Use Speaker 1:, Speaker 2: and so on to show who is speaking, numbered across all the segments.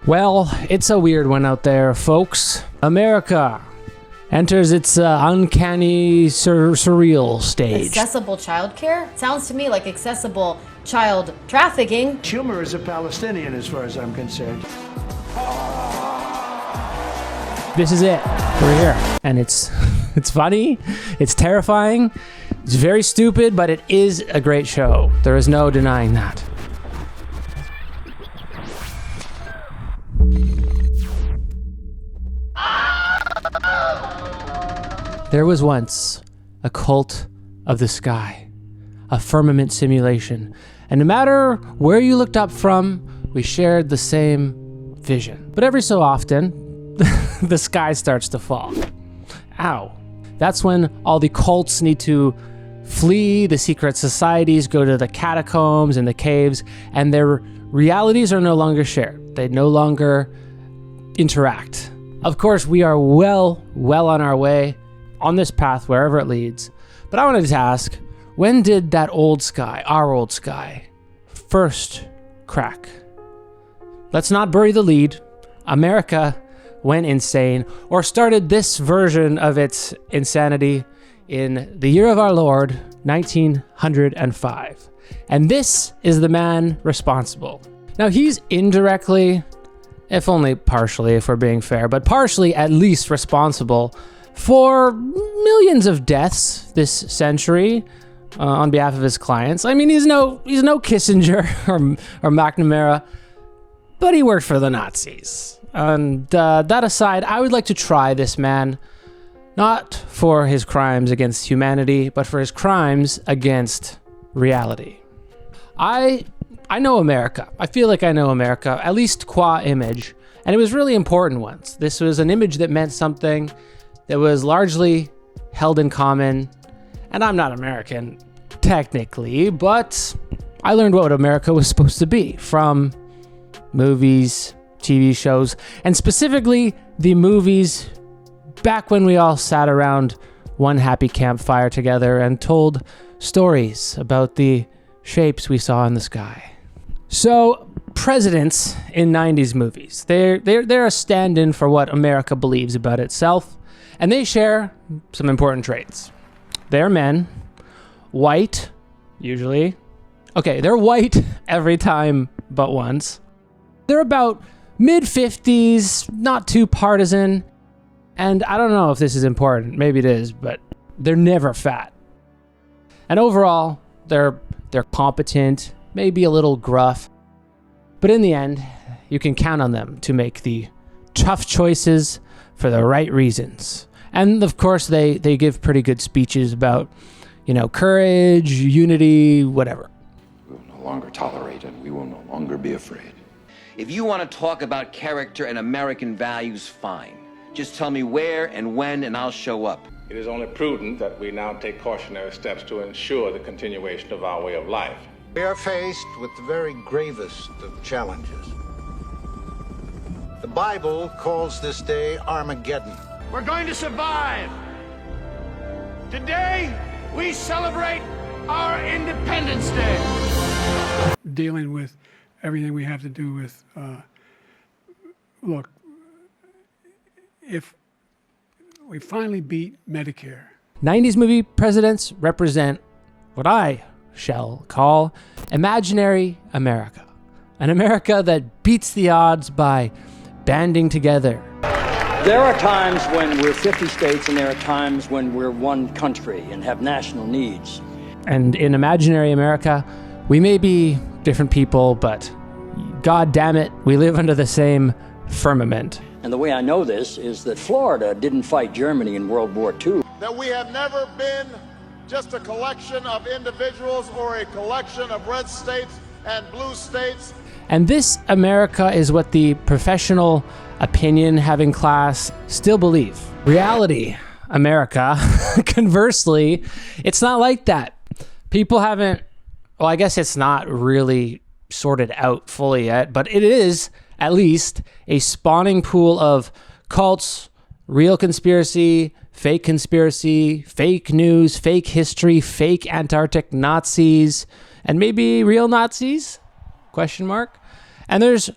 Speaker 1: Well, it's a weird one out there, folks. America enters its uncanny surreal stage.
Speaker 2: Accessible childcare? Sounds to me like accessible child trafficking.
Speaker 3: Schumer is a Palestinian as far as I'm concerned.
Speaker 1: This is it. We're here. And it's funny, it's terrifying, it's very stupid, but it is a great show. There is no denying that. There was once a cult of the sky, a firmament simulation, and no matter where you looked up from, we shared the same vision. But every so often, the sky starts to fall. Ow. That's when all the cults need to flee, the secret societies go to the catacombs and the caves, and their realities are no longer shared. They no longer interact. Of course, we are well on our way on this path, wherever it leads. But I wanted to ask, when did that old sky, our old sky, first crack? Let's not bury the lead. America went insane, or started this version of its insanity in the year of our Lord, 1905. And this is the man responsible. Now, he's indirectly, if only partially, if we're being fair, but partially at least responsible for millions of deaths this century on behalf of his clients. I mean, he's no Kissinger or McNamara, but he worked for the Nazis. And that aside, I would like to try this man, not for his crimes against humanity, but for his crimes against reality. I know America. I feel like I know America, at least qua image. And it was really important once. This was an image that meant something, that was largely held in common. And I'm not American, technically, but I learned what America was supposed to be from movies, TV shows, and specifically the movies back when we all sat around one happy campfire together and told stories about the shapes we saw in the sky. So presidents in 90s movies, they're a stand-in for what America believes about itself. And they share some important traits. They're men, white, usually. Okay, they're white every time but once. They're about mid-50s, not too partisan. And I don't know if this is important, maybe it is, but they're never fat. And overall, they're competent, maybe a little gruff. But in the end, you can count on them to make the tough choices for the right reasons. And of course, they give pretty good speeches about, courage, unity, whatever.
Speaker 4: We will no longer tolerate and we will no longer be afraid.
Speaker 5: If you want to talk about character and American values, fine. Just tell me where and when, and I'll show up.
Speaker 6: It is only prudent that we now take cautionary steps to ensure the continuation of our way of life.
Speaker 7: We are faced with the very gravest of challenges. The Bible calls this day Armageddon.
Speaker 3: We're going to survive. Today, we celebrate our Independence Day.
Speaker 8: Dealing with everything we have to do with, look, if we finally beat Medicare.
Speaker 1: 90s movie presidents represent what I shall call imaginary America. An America that beats the odds by banding together.
Speaker 9: There are times when we're 50 states and there are times when we're one country and have national needs.
Speaker 1: And in imaginary America, we may be different people, but God damn it, we live under the same firmament.
Speaker 9: And the way I know this is that Florida didn't fight Germany in World War II.
Speaker 10: That we have never been just a collection of individuals or a collection of red states and blue states.
Speaker 1: And this America is what the professional opinion-having class still believe. Reality, America, conversely, it's not like that. People haven't, well, I guess it's not really sorted out fully yet, but it is at least a spawning pool of cults, real conspiracy, fake news, fake history, fake Antarctic Nazis, and maybe real Nazis? ? And there's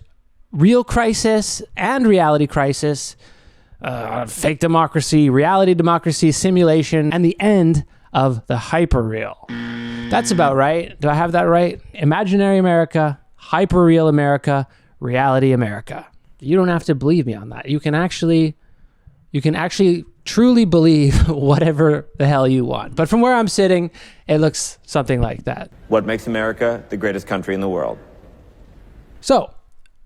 Speaker 1: real crisis and reality crisis, fake democracy, reality democracy, simulation, and the end of the hyperreal. That's about right. Do I have that right? Imaginary America, hyperreal America, reality America. You don't have to believe me on that. You can actually truly believe whatever the hell you want. But from where I'm sitting, it looks something like that.
Speaker 11: What makes America the greatest country in the world?
Speaker 1: So,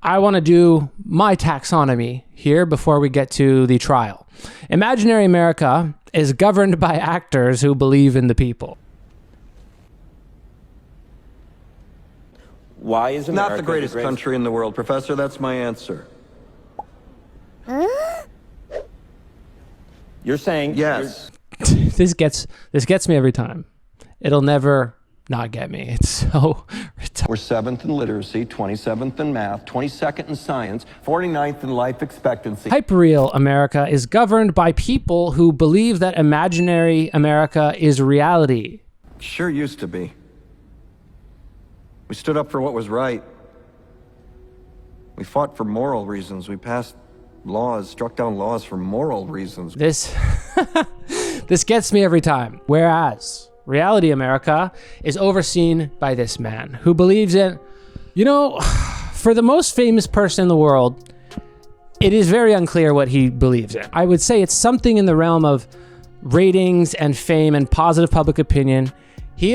Speaker 1: I want to do my taxonomy here before we get to the trial. Imaginary America is governed by actors who believe in the people.
Speaker 11: Why is America
Speaker 12: not the greatest country in the world, Professor? That's my answer.
Speaker 11: You're saying
Speaker 12: yes.
Speaker 1: This gets me every time. It'll never not get me. It's so retarded.
Speaker 12: We're 7th in literacy, 27th in math, 22nd in science, 49th in life expectancy.
Speaker 1: Hyperreal America is governed by people who believe that imaginary America is reality.
Speaker 12: Sure used to be. We stood up for what was right. We fought for moral reasons. We passed laws, struck down laws for moral reasons.
Speaker 1: This gets me every time. Whereas reality America is overseen by this man who believes in, for the most famous person in the world, it is very unclear what he believes in. I would say it's something in the realm of ratings and fame and positive public opinion. He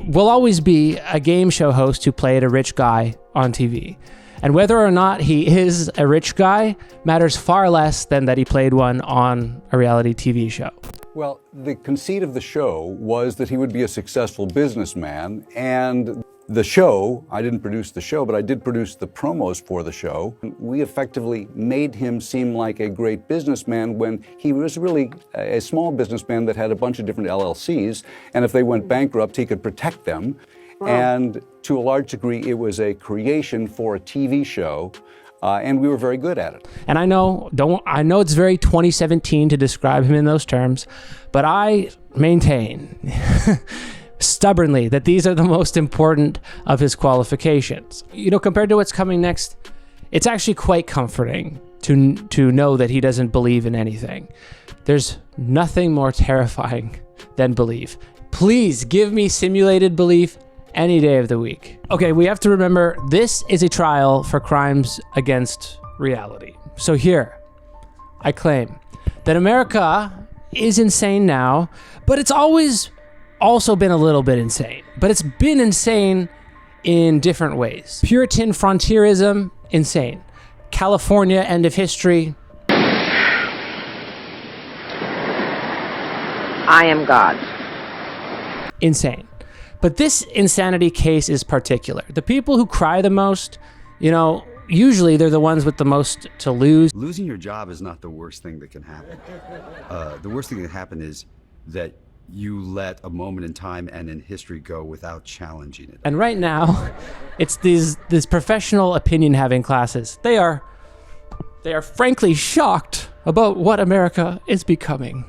Speaker 1: will always be a game show host who played a rich guy on TV. And whether or not he is a rich guy matters far less than that he played one on a reality TV show.
Speaker 13: Well, the conceit of the show was that he would be a successful businessman, and the show, I didn't produce the show, but I did produce the promos for the show. We effectively made him seem like a great businessman when he was really a small businessman that had a bunch of different LLCs, and if they went bankrupt, he could protect them. Wow. And to a large degree, it was a creation for a TV show. And we were very good at it. And I know it's very 2017 to describe him in those terms, but I maintain stubbornly that these are the most important of his qualifications. Compared to what's coming next, it's actually quite comforting to know that he doesn't believe in anything. There's nothing more terrifying than belief. Please give me simulated belief any day of the week. Okay, we have to remember this is a trial for crimes against reality. So here, I claim that America is insane now, but it's always also been a little bit insane. But it's been insane in different ways. Puritan frontierism, insane. California, end of history.
Speaker 14: I am God.
Speaker 1: Insane. But this insanity case is particular. The people who cry the most, usually they're the ones with the most to lose.
Speaker 15: Losing your job is not the worst thing that can happen. The worst thing that can happen is that you let a moment in time and in history go without challenging it.
Speaker 1: And right now, it's these professional opinion-having classes. They are frankly shocked about what America is becoming.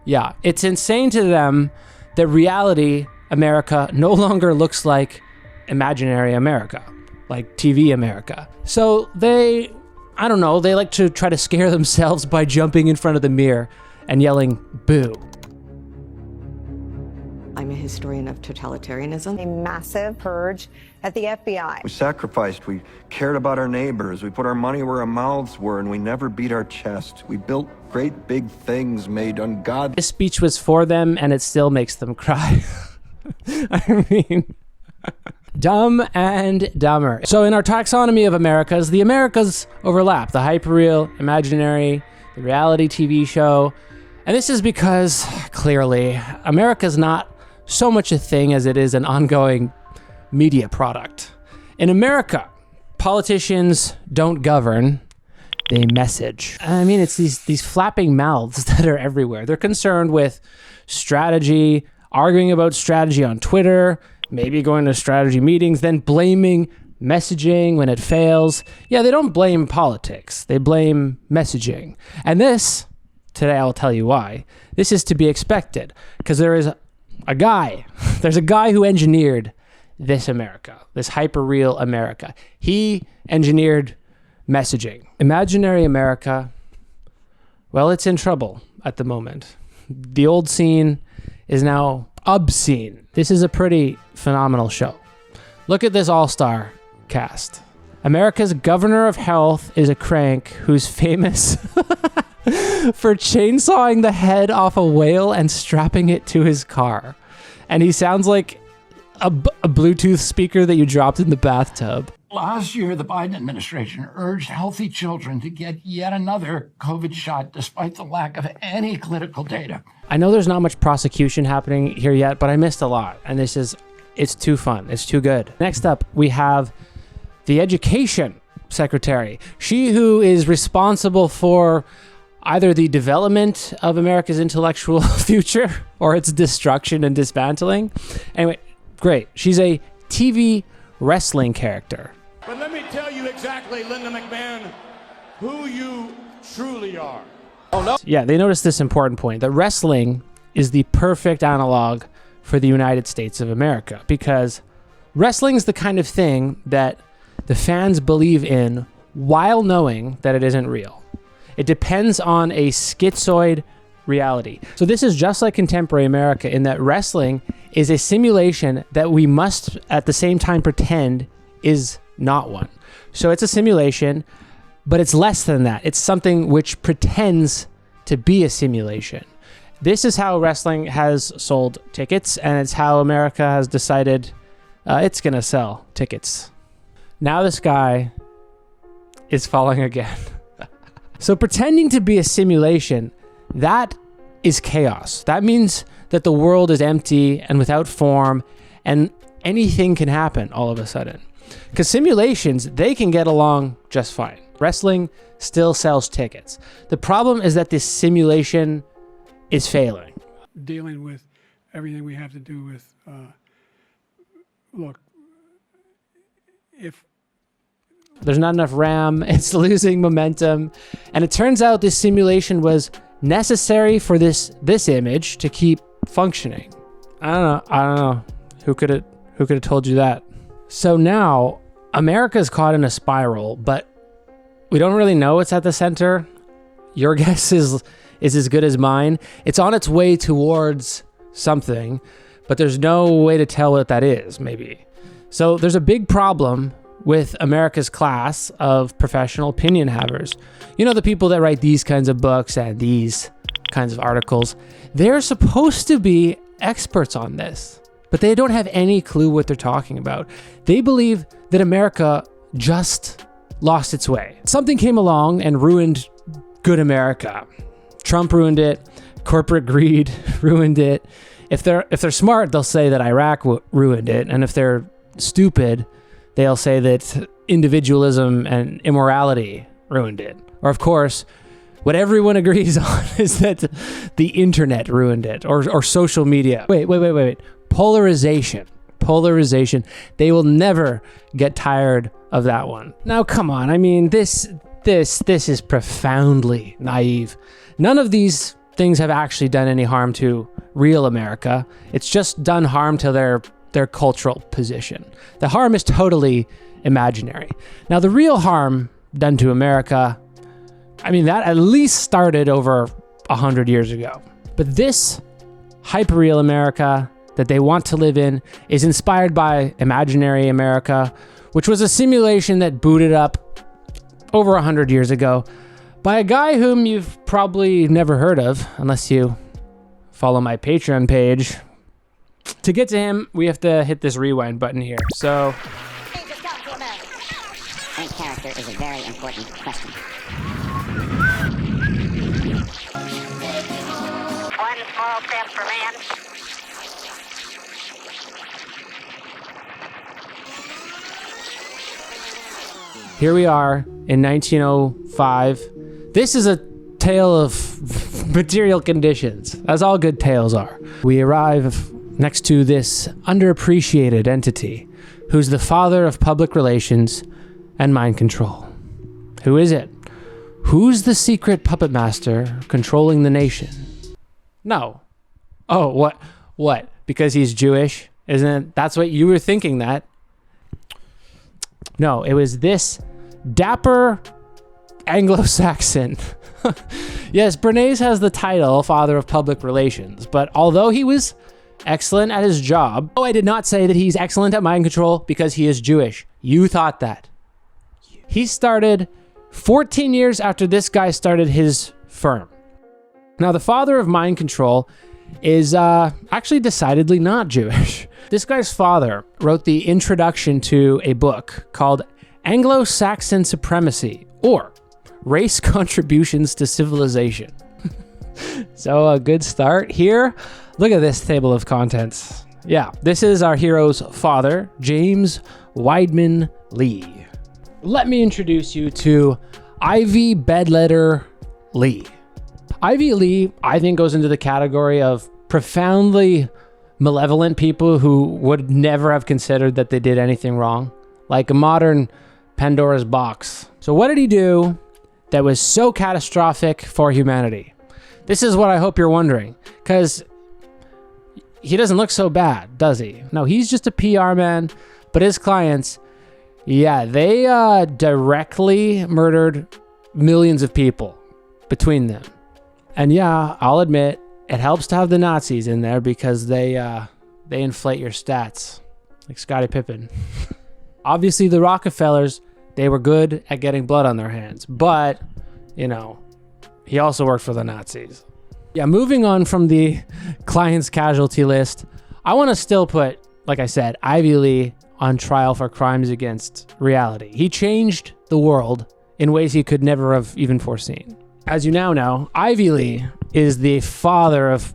Speaker 1: Yeah, it's insane to them that reality America no longer looks like imaginary America, like TV America. So they like to try to scare themselves by jumping in front of the mirror and yelling, boo.
Speaker 14: I'm a historian of totalitarianism. A massive purge at the FBI.
Speaker 12: We sacrificed, we cared about our neighbors, we put our money where our mouths were, and we never beat our chest. We built great big things made ungodly.
Speaker 1: This speech was for them, and it still makes them cry. I mean, dumb and dumber. So in our taxonomy of Americas, the Americas overlap. The hyperreal, imaginary, the reality TV show. And this is because, clearly, America's not so much a thing as it is an ongoing media product. In America, politicians don't govern, they message. I mean, it's these flapping mouths that are everywhere. They're concerned with strategy, arguing about strategy on Twitter, maybe going to strategy meetings, then blaming messaging when it fails. Yeah, they don't blame politics. They blame messaging. And this, today I'll tell you why, this is to be expected, because there's a guy who engineered this America, this hyper-real America. He engineered messaging. Imaginary America, well, it's in trouble at the moment. The old scene is now obscene. This is a pretty phenomenal show. Look at this all-star cast. America's governor of health is a crank who's famous for chainsawing the head off a whale and strapping it to his car. And he sounds like a Bluetooth speaker that you dropped in the bathtub.
Speaker 16: Last year, the Biden administration urged healthy children to get yet another COVID shot despite the lack of any clinical data.
Speaker 1: I know there's not much prosecution happening here yet, but I missed a lot. And it's too fun. It's too good. Next up, we have the education secretary. She who is responsible for either the development of America's intellectual future or its destruction and dismantling. Anyway, great. She's a TV wrestling character.
Speaker 3: But let me tell you exactly, Linda McMahon, who you truly are.
Speaker 1: Oh, no. Yeah, they noticed this important point, that wrestling is the perfect analog for the United States of America, because wrestling is the kind of thing that the fans believe in while knowing that it isn't real. It depends on a schizoid reality. So this is just like contemporary America in that wrestling is a simulation that we must at the same time pretend is not one. So it's a simulation, but it's less than that. It's something which pretends to be a simulation. This is how wrestling has sold tickets, and it's how America has decided it's going to sell tickets. Now this guy is falling again. So pretending to be a simulation, that is chaos. That means that the world is empty and without form, and anything can happen all of a sudden. Because simulations, they can get along just fine. Wrestling still sells tickets. The problem is that this simulation is failing.
Speaker 8: Dealing with everything we have to do with, look, if
Speaker 1: there's not enough RAM, it's losing momentum. And it turns out this simulation was necessary for this image to keep functioning. I don't know. Who could have told you that? So now America's caught in a spiral, but we don't really know what's at the center. Your guess is as good as mine. It's on its way towards something, but there's no way to tell what that is, maybe. So there's a big problem with America's class of professional opinion havers. You know, the people that write these kinds of books and these kinds of articles. They're supposed to be experts on this, but they don't have any clue what they're talking about. They believe that America just lost its way. Something came along and ruined good America. Trump ruined it. Corporate greed ruined it. If they're smart, they'll say that Iraq ruined it. And if they're stupid, they'll say that individualism and immorality ruined it. Or of course, what everyone agrees on is that the internet ruined it, or social media. Wait. Polarization. They will never get tired of that one. Now, come on. I mean, this is profoundly naive. None of these things have actually done any harm to real America. It's just done harm to their cultural position. The harm is totally imaginary. Now, the real harm done to America, I mean, that at least started over 100 years ago. But this hyperreal America that they want to live in is inspired by imaginary America, which was a simulation that booted up over 100 years ago by a guy whom you've probably never heard of, unless you follow my Patreon page. To get to him, we have to hit this rewind button here. So,
Speaker 17: and character is a very important question. One small step for man.
Speaker 1: Here we are in 1905. This is a tale of material conditions, as all good tales are. We arrive next to this underappreciated entity who's the father of public relations and mind control. Who is it? Who's the secret puppet master controlling the nation? No. Oh, what? Because he's Jewish? Isn't it? That's what you were thinking that. No, it was this dapper Anglo-Saxon. Yes, Bernays has the title Father of Public Relations, but although he was excellent at his job, I did not say that he's excellent at mind control because he is Jewish. You thought that. He started 14 years after this guy started his firm. Now, the father of mind control is actually decidedly not Jewish. This guy's father wrote the introduction to a book called Anglo-Saxon Supremacy, or Race Contributions to Civilization. So a good start here. Look at this table of contents. Yeah, this is our hero's father, James Weidman Lee. Let me introduce you to Ivy Bedletter Lee. Ivy Lee, I think, goes into the category of profoundly malevolent people who would never have considered that they did anything wrong. Like a modern Pandora's box. So what did he do that was so catastrophic for humanity? This is what I hope you're wondering, because he doesn't look so bad, does he? No, he's just a PR man, but his clients, yeah, they directly murdered millions of people between them. And yeah, I'll admit, it helps to have the Nazis in there because they inflate your stats, like Scottie Pippen. Obviously, the Rockefellers, they were good at getting blood on their hands, but, you know, he also worked for the Nazis. Yeah, moving on from the client's casualty list, I want to still put, like I said, Ivy Lee on trial for crimes against reality. He changed the world in ways he could never have even foreseen. As you now know, Ivy Lee is the father of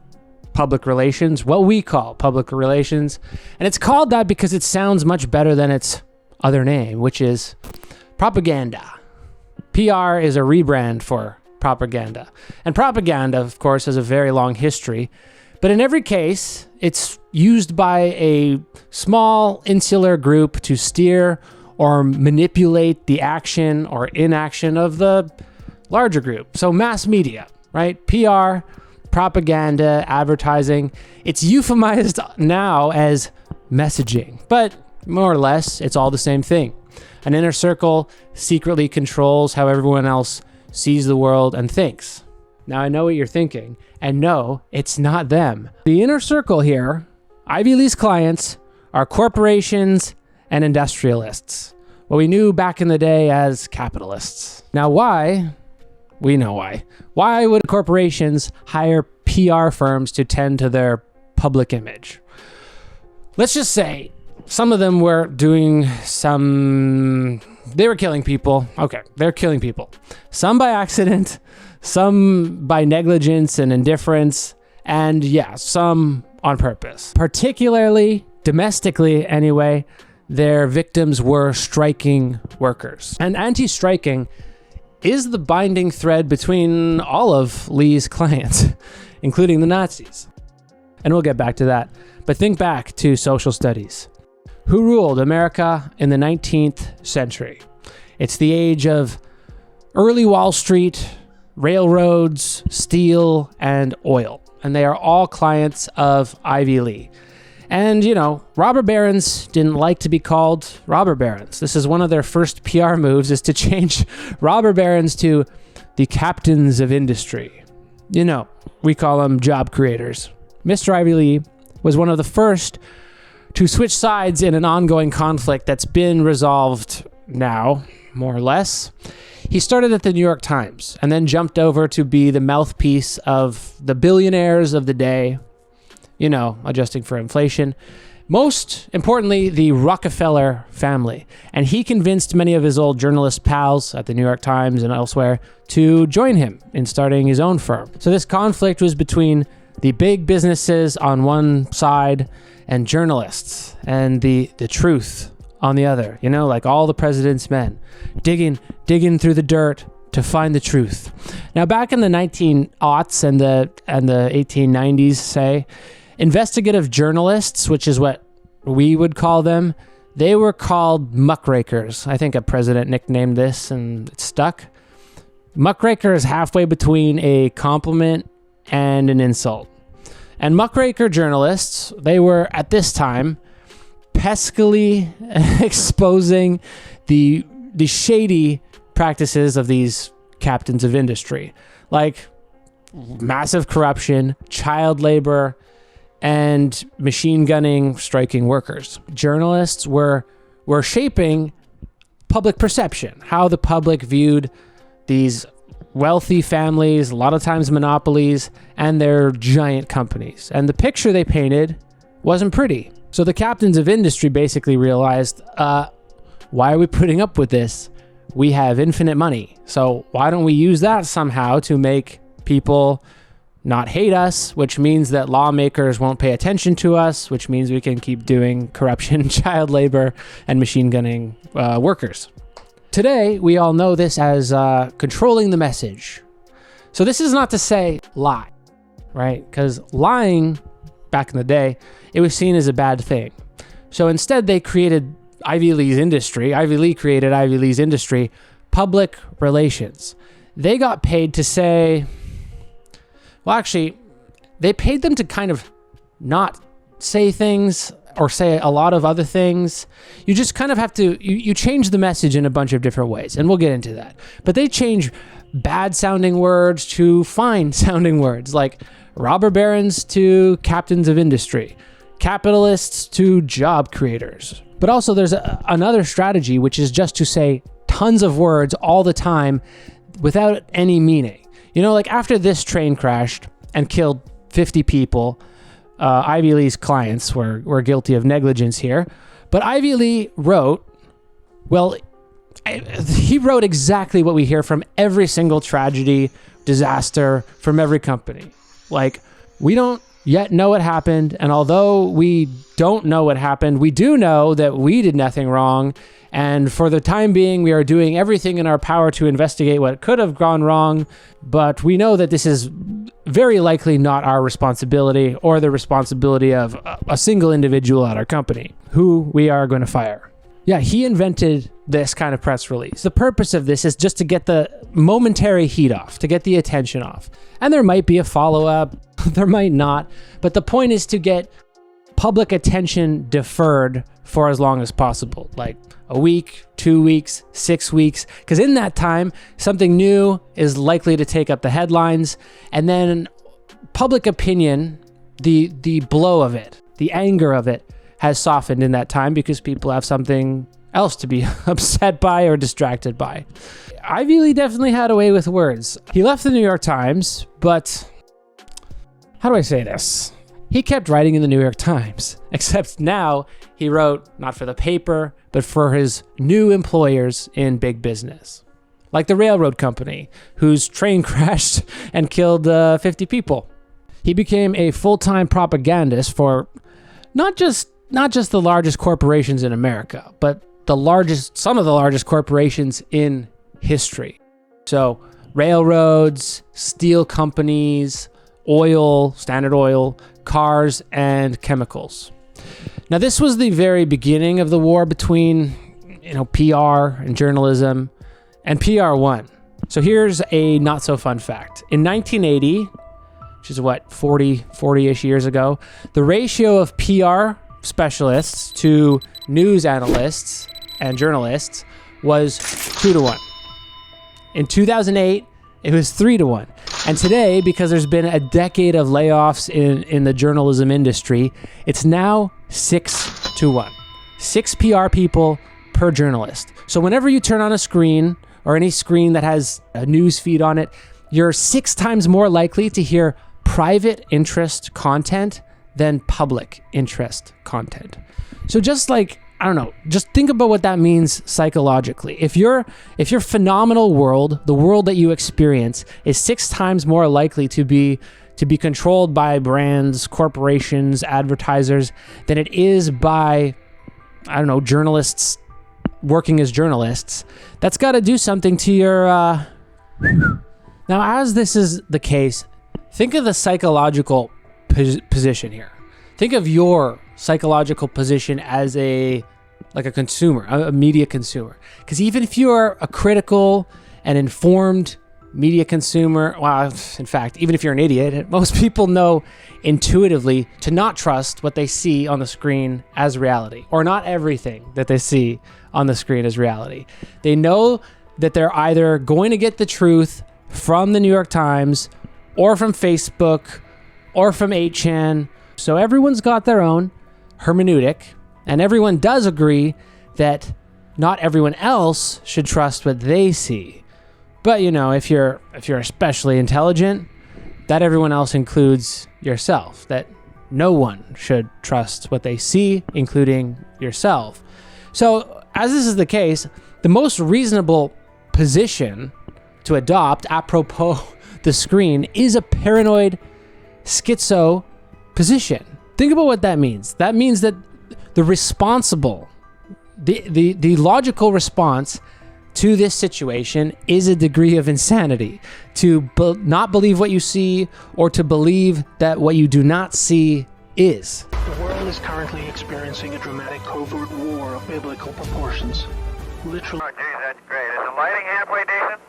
Speaker 1: public relations, what we call public relations. And it's called that because it sounds much better than its other name, which is propaganda. PR is a rebrand for propaganda. And propaganda, of course, has a very long history. But in every case, it's used by a small insular group to steer or manipulate the action or inaction of the larger group. So mass media, right? PR, propaganda, advertising. It's euphemized now as messaging, but more or less, it's all the same thing. An inner circle secretly controls how everyone else sees the world and thinks. Now, I know what you're thinking, and no, it's not them. The inner circle here, Ivy Lee's clients, are corporations and industrialists, what we knew back in the day as capitalists. Now, why? We know why. Why would corporations hire PR firms to tend to their public image? Let's just say some of them were doing they were killing people. Okay, they're killing people. Some by accident, some by negligence and indifference, and yeah, some on purpose. Particularly, domestically anyway, their victims were striking workers. And anti-striking is the binding thread between all of Lee's clients, including the Nazis. And we'll get back to that. But think back to social studies. Who ruled America in the 19th century? It's the age of early Wall Street, railroads, steel, and oil. And they are all clients of Ivy Lee. And, you know, robber barons didn't like to be called robber barons. This is one of their first PR moves, is to change robber barons to the captains of industry. You know, we call them job creators. Mr. Ivy Lee was one of the first to switch sides in an ongoing conflict that's been resolved now, more or less. He started at the New York Times and then jumped over to be the mouthpiece of the billionaires of the day, you know, adjusting for inflation. Most importantly, the Rockefeller family. And he convinced many of his old journalist pals at the New York Times and elsewhere to join him in starting his own firm. So this conflict was between the big businesses on one side and journalists and the truth on the other. You know, like all the president's men, digging through the dirt to find the truth. Now, back in the 1900s and the 1890s, say, investigative journalists, which is what we would call them, they were called muckrakers. I think a president nicknamed this and it stuck. Muckraker is halfway between a compliment and an insult. And muckraker journalists, they were at this time peskily exposing the shady practices of these captains of industry, like massive corruption, child labor, and machine gunning striking workers. Journalists were shaping public perception, how the public viewed these wealthy families, a lot of times monopolies, and their giant companies. And the picture they painted wasn't pretty. So the captains of industry basically realized, why are we putting up with this? We have infinite money. So why don't we use that somehow to make people not hate us, which means that lawmakers won't pay attention to us, which means we can keep doing corruption, child labor, and machine gunning workers. Today, we all know this as controlling the message. So this is not to say lie, right? Because lying, back in the day, it was seen as a bad thing. So instead, they created Ivy Lee's industry. Ivy Lee created Ivy Lee's industry, public relations. They got paid to say, well, actually, they paid them to kind of not say things or say a lot of other things. You just kind of have to, you change the message in a bunch of different ways, and we'll get into that. But they change bad sounding words to fine sounding words, like robber barons to captains of industry, capitalists to job creators. But also there's another strategy, which is just to say tons of words all the time without any meaning. You know, like after this train crashed and killed 50 people, Ivy Lee's clients were guilty of negligence here. But Ivy Lee wrote, well, he wrote exactly what we hear from every single tragedy, disaster, from every company. Like, we don't yet know what happened, and although we don't know what happened, we do know that we did nothing wrong, and for the time being, we are doing everything in our power to investigate what could have gone wrong, but we know that this is very likely not our responsibility or the responsibility of a single individual at our company, who we are going to fire. Yeah, he invented this kind of press release. The purpose of this is just to get the momentary heat off, to get the attention off. And there might be a follow-up, there might not, but the point is to get public attention deferred for as long as possible, like a week, 2 weeks, 6 weeks, because in that time, something new is likely to take up the headlines, and then public opinion, the blow of it, the anger of it, has softened in that time because people have something else to be upset by or distracted by. Ivy Lee definitely had a way with words. He left the New York Times, but how do I say this? He kept writing in the New York Times, except now he wrote not for the paper, but for his new employers in big business. Like the railroad company, whose train crashed and killed 50 people. He became a full-time propagandist for not just the largest corporations in America, but some of the largest corporations in history. So railroads, steel companies, oil, Standard Oil, cars, and chemicals. Now, this was the very beginning of the war between, PR and journalism, and PR won. So here's a not so fun fact. In 1980, which is 40-ish years ago, the ratio of PR specialists to news analysts and journalists was 2-1. In 2008, it was 3-1. And today, because there's been a decade of layoffs in the journalism industry, it's now 6-1. 6 PR people per journalist. So whenever you turn on a screen or any screen that has a news feed on it, you're 6 times more likely to hear private interest content than public interest content. So just just think about what that means psychologically. If your phenomenal world, the world that you experience, is 6 times more likely to be controlled by brands, corporations, advertisers than it is by, journalists working as journalists, that's got to do something to your... Now, as this is the case, think of the psychological position here. Think of your psychological position as a consumer, a media consumer. Because even if you're a critical and informed media consumer, well, in fact, even if you're an idiot, most people know intuitively to not trust what they see on the screen as reality, or not everything that they see on the screen as reality. They know that they're either going to get the truth from the New York Times or from Facebook or from 8chan. So everyone's got their own hermeneutic, and everyone does agree that not everyone else should trust what they see. But you know, if you're especially intelligent, that everyone else includes yourself, that no one should trust what they see, including yourself. So as this is the case, the most reasonable position to adopt apropos the screen is a paranoid schizo position. Think about what that means. That means that the responsible, the logical response to this situation is a degree of insanity. To not believe what you see, or to believe that what you do not see is.
Speaker 18: The world is currently experiencing a dramatic covert war of biblical proportions. Literally.
Speaker 19: Oh, geez, that's great. Is the lighting halfway decent?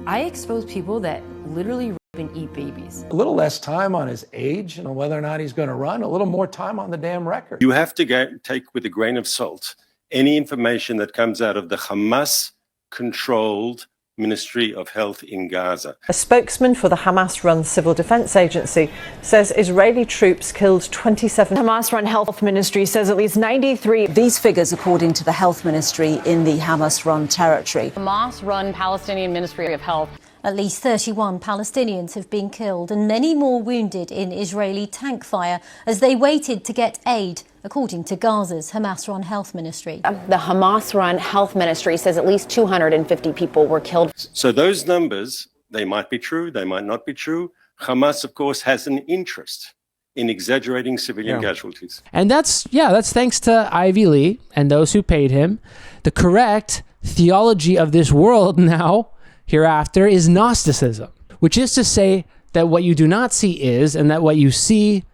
Speaker 20: I expose people that literally rape and eat babies.
Speaker 21: A little less time on his age and whether or not he's going to run, a little more time on the damn record.
Speaker 22: You have to take with a grain of salt any information that comes out of the Hamas-controlled Ministry of Health in Gaza.
Speaker 23: A spokesman for the Hamas-run Civil Defense Agency says Israeli troops killed 27.
Speaker 24: Hamas-run Health Ministry says at least 93. These figures according to the Health Ministry in the Hamas-run territory.
Speaker 25: Hamas-run Palestinian Ministry of Health.
Speaker 26: At least 31 Palestinians have been killed and many more wounded in Israeli tank fire as they waited to get aid, according to Gaza's Hamas-run Health Ministry.
Speaker 25: The Hamas-run Health Ministry says at least 250 people were killed.
Speaker 22: So those numbers, they might be true, they might not be true. Hamas, of course, has an interest in exaggerating civilian casualties.
Speaker 1: And that's thanks to Ivy Lee and those who paid him. The correct theology of this world now, hereafter, is Gnosticism, which is to say that what you do not see is, and that what you see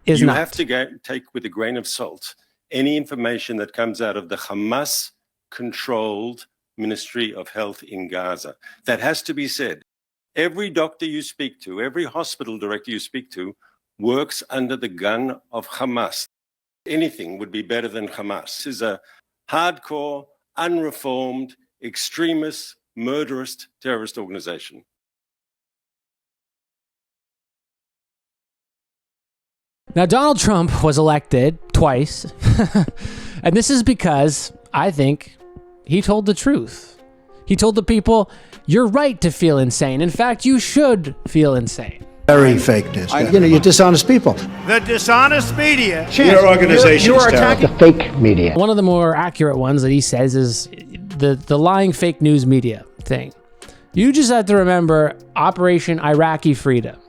Speaker 1: is not.
Speaker 22: You have to take with a grain of salt any information that comes out of the Hamas-controlled Ministry of Health in Gaza. That has to be said. Every doctor you speak to, every hospital director you speak to, works under the gun of Hamas. Anything would be better than Hamas. This is a hardcore, unreformed, extremist, murderous terrorist organization.
Speaker 1: Now, Donald Trump was elected twice, and this is because I think he told the truth. He told the people, you're right to feel insane. In fact, you should feel insane.
Speaker 27: Very fake news. You're dishonest people.
Speaker 3: The dishonest media.
Speaker 27: Your organization is attacking the fake media.
Speaker 1: One of the more accurate ones that he says is the lying fake news media thing. You just have to remember Operation Iraqi Freedom.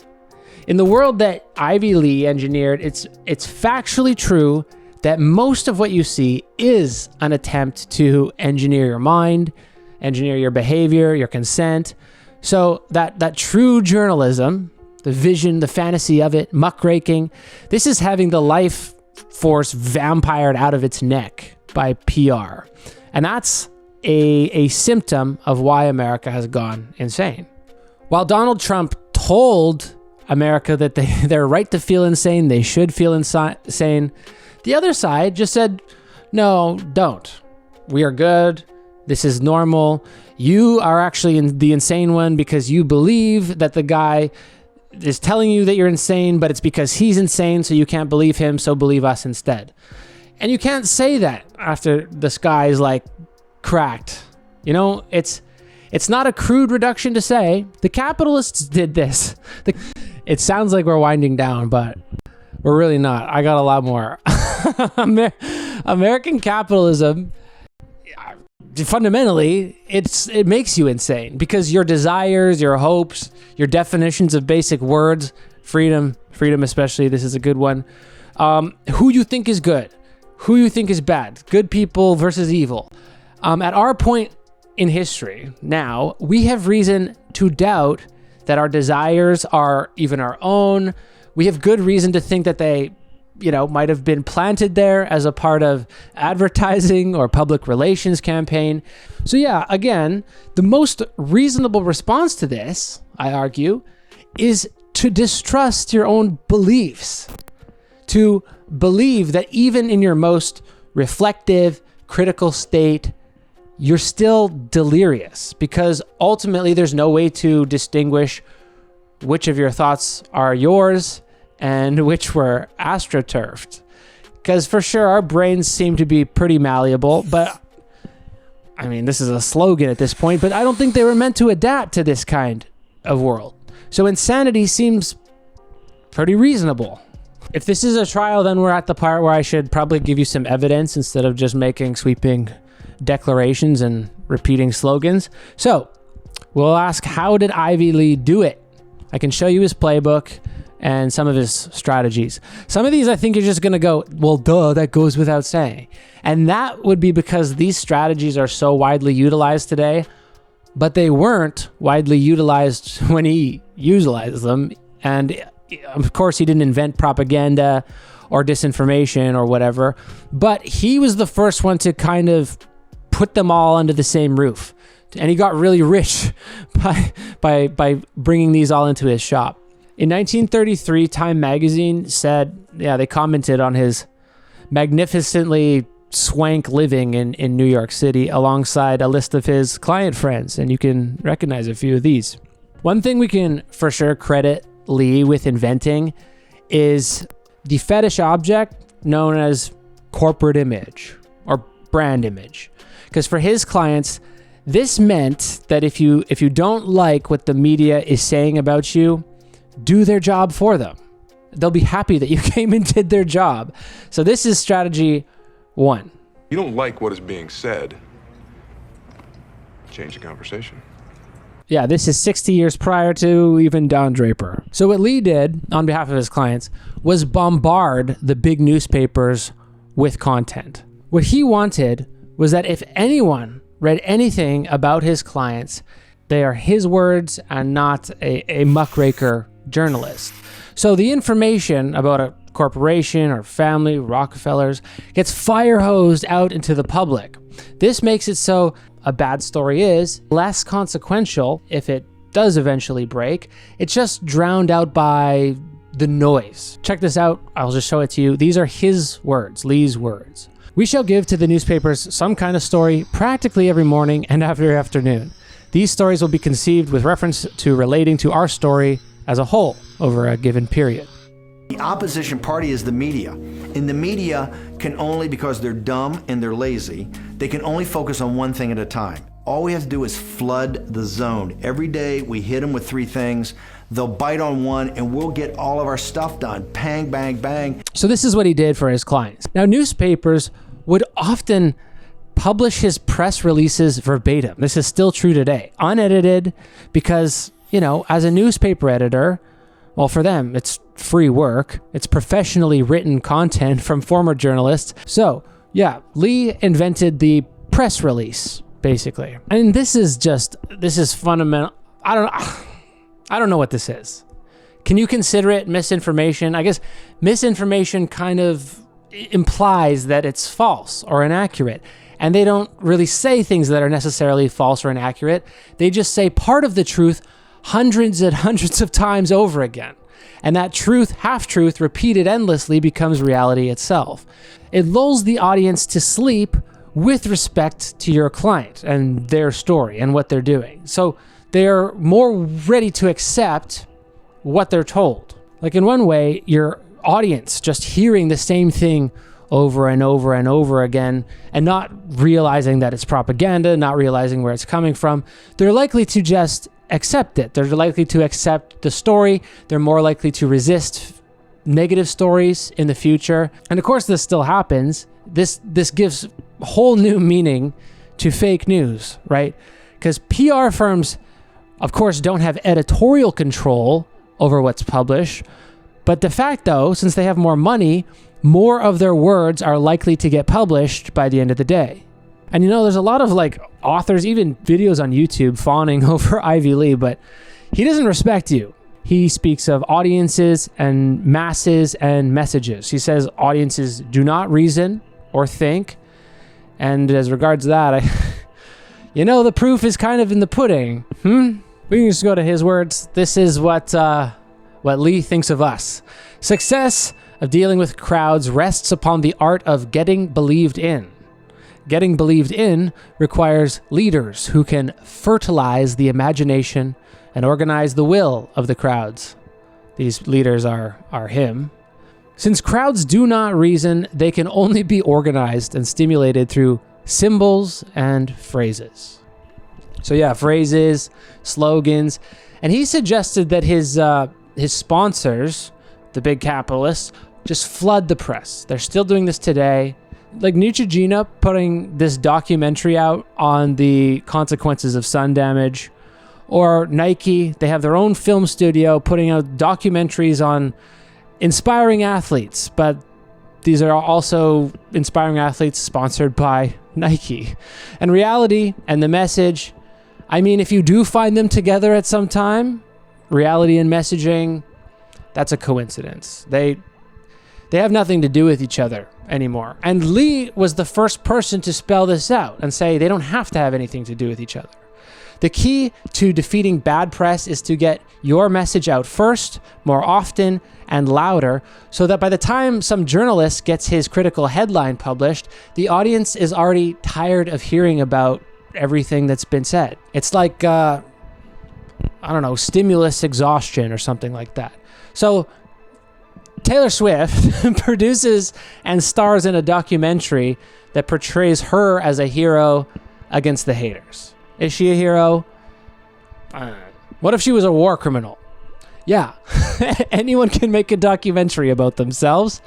Speaker 1: In the world that Ivy Lee engineered, it's factually true that most of what you see is an attempt to engineer your mind, engineer your behavior, your consent. So that true journalism, the vision, the fantasy of it, muckraking, this is having the life force vampired out of its neck by PR. And that's a symptom of why America has gone insane. While Donald Trump told America that they're right to feel insane, they should feel insane, the other side just said, no, don't. We are good. This is normal. You are actually the insane one because you believe that the guy is telling you that you're insane, but it's because he's insane, so you can't believe him, so believe us instead. And you can't say that after the sky is like cracked. You know, it's not a crude reduction to say the capitalists did this. It sounds like we're winding down, but we're really not. I got a lot more. American capitalism, fundamentally, it makes you insane because your desires, your hopes, your definitions of basic words, freedom especially, this is a good one, who you think is good, who you think is bad, good people versus evil. At our point in history now, we have reason to doubt that our desires are even our own. We have good reason to think that they might have been planted there as a part of advertising or public relations campaign. So yeah, again, the most reasonable response to this, I argue, is to distrust your own beliefs, to believe that even in your most reflective, critical state, you're still delirious, because ultimately there's no way to distinguish which of your thoughts are yours and which were astroturfed. Because for sure, our brains seem to be pretty malleable, but I mean, this is a slogan at this point, but I don't think they were meant to adapt to this kind of world. So insanity seems pretty reasonable. If this is a trial, then we're at the part where I should probably give you some evidence instead of just making sweeping declarations and repeating slogans. So we'll ask, how did Ivy Lee do it? I can show you his playbook and some of his strategies. Some of these I think you're just gonna go, well, duh, that goes without saying. And that would be because these strategies are so widely utilized today, but they weren't widely utilized when he utilized them. And of course, he didn't invent propaganda or disinformation or whatever, but he was the first one to kind of put them all under the same roof. And he got really rich by bringing these all into his shop. In 1933, Time magazine said, they commented on his magnificently swank living in New York City alongside a list of his client friends, and you can recognize a few of these. One thing we can for sure credit Lee with inventing is the fetish object known as corporate image or brand image. Because for his clients, this meant that if you don't like what the media is saying about you, do their job for them. They'll be happy that you came and did their job. So this is strategy 1.
Speaker 2: You don't like what is being said, change the conversation.
Speaker 1: Yeah, this is 60 years prior to even Don Draper. So what Lee did on behalf of his clients was bombard the big newspapers with content. What he wanted was that if anyone read anything about his clients, they are his words and not a muckraker journalist. So the information about a corporation or family, Rockefellers, gets fire hosed out into the public. This makes it so a bad story is less consequential if it does eventually break. It's just drowned out by the noise. Check this out. I'll just show it to you. These are his words, Lee's words. We shall give to the newspapers some kind of story practically every morning and every afternoon. These stories will be conceived with reference to relating to our story as a whole over a given period.
Speaker 4: The opposition party is the media. And the media can only, because they're dumb and they're lazy, they can only focus on one thing at a time. All we have to do is flood the zone. Every day we hit them with 3 things. They'll bite on one and we'll get all of our stuff done. Bang, bang, bang.
Speaker 1: So this is what he did for his clients. Now, newspapers would often publish his press releases verbatim. This is still true today. Unedited, because, as a newspaper editor, well, for them, it's free work. It's professionally written content from former journalists. So, yeah, Lee invented the press release, basically. And this is fundamental. I don't know what this is. Can you consider it misinformation? I guess misinformation kind of implies that it's false or inaccurate. And they don't really say things that are necessarily false or inaccurate. They just say part of the truth hundreds and hundreds of times over again. And that truth, half-truth, repeated endlessly becomes reality itself. It lulls the audience to sleep with respect to your client and their story and what they're doing. So they're more ready to accept what they're told. Like in one way, your audience just hearing the same thing over and over and over again and not realizing that it's propaganda, not realizing where it's coming from, they're likely to just accept it. They're likely to accept the story. They're more likely to resist negative stories in the future. And of course, this still happens. This gives whole new meaning to fake news, right? Because PR firms, of course, don't have editorial control over what's published. But de facto, since they have more money, more of their words are likely to get published by the end of the day. And there's a lot of authors, even videos on YouTube fawning over Ivy Lee, but he doesn't respect you. he speaks of audiences and masses and messages. He says audiences do not reason or think. And as regards to that, the proof is kind of in the pudding. We can just go to his words. This is what Lee thinks of us. Success of dealing with crowds rests upon the art of getting believed in. Getting believed in requires leaders who can fertilize the imagination and organize the will of the crowds. These leaders are him. Since crowds do not reason, they can only be organized and stimulated through symbols and phrases. So yeah, phrases, slogans. And he suggested that his sponsors, the big capitalists, just flood the press. They're still doing this today. Like Neutrogena putting this documentary out on the consequences of sun damage, or Nike, they have their own film studio putting out documentaries on inspiring athletes, but these are also inspiring athletes sponsored by Nike. And reality and the message, I mean, if you do find them together at some time, reality and messaging, that's a coincidence. They have nothing to do with each other anymore. And Lee was the first person to spell this out and say they don't have to have anything to do with each other. The key to defeating bad press is to get your message out first, more often, and louder, so that by the time some journalist gets his critical headline published, the audience is already tired of hearing about everything that's been said. It's like, stimulus exhaustion or something like that. So Taylor Swift produces and stars in a documentary that portrays her as a hero against the haters. Is she a hero? What if she was a war criminal? Yeah, anyone can make a documentary about themselves,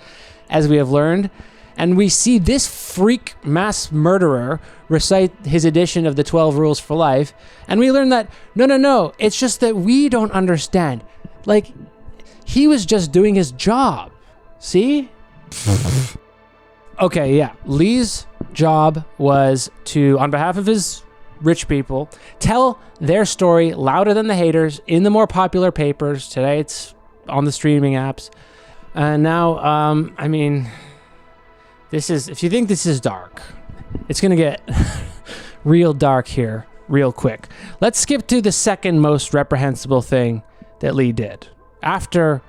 Speaker 1: as we have learned. And we see this freak mass murderer recite his edition of the 12 Rules for Life. And we learn that, no, it's just that we don't understand. Like, he was just doing his job. See? Okay, yeah. Lee's job was to, on behalf of his rich people, tell their story louder than the haters in the more popular papers. Today it's on the streaming apps. And now, this is, if you think this is dark, it's going to get real dark here real quick. Let's skip to the second most reprehensible thing that Lee did. After,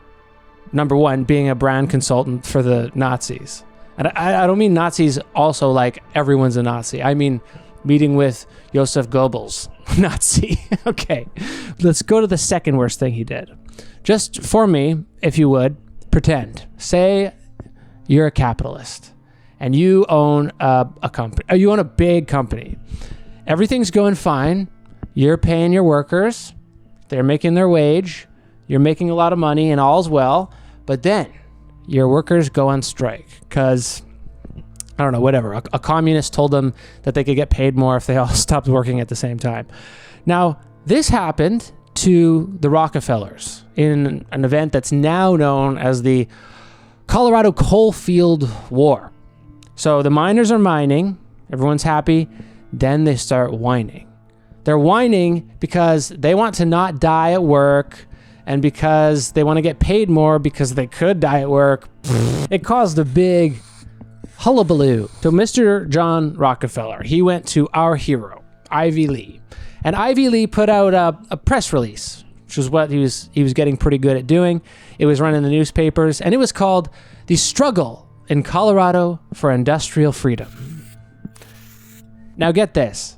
Speaker 1: number one, being a brand consultant for the Nazis. And I don't mean Nazis also like everyone's a Nazi. I mean meeting with Joseph Goebbels, Nazi. Okay, let's go to the second worst thing he did. Just for me, if you would, pretend. Say you're a capitalist and you own a company. You own a big company. Everything's going fine. You're paying your workers. They're making their wage. You're making a lot of money and all's well. But then your workers go on strike because, I don't know, whatever. A communist told them that they could get paid more if they all stopped working at the same time. Now, this happened to the Rockefellers in an event that's now known as the Colorado Coalfield War. So the miners are mining, everyone's happy, then they start whining. They're whining because they want to not die at work and because they want to get paid more because they could die at work. It caused a big hullabaloo. So Mr. John Rockefeller, he went to our hero, Ivy Lee. And Ivy Lee put out a press release, which was what he was getting pretty good at doing. It was run in the newspapers, and it was called The Struggle in Colorado for Industrial Freedom. Now get this.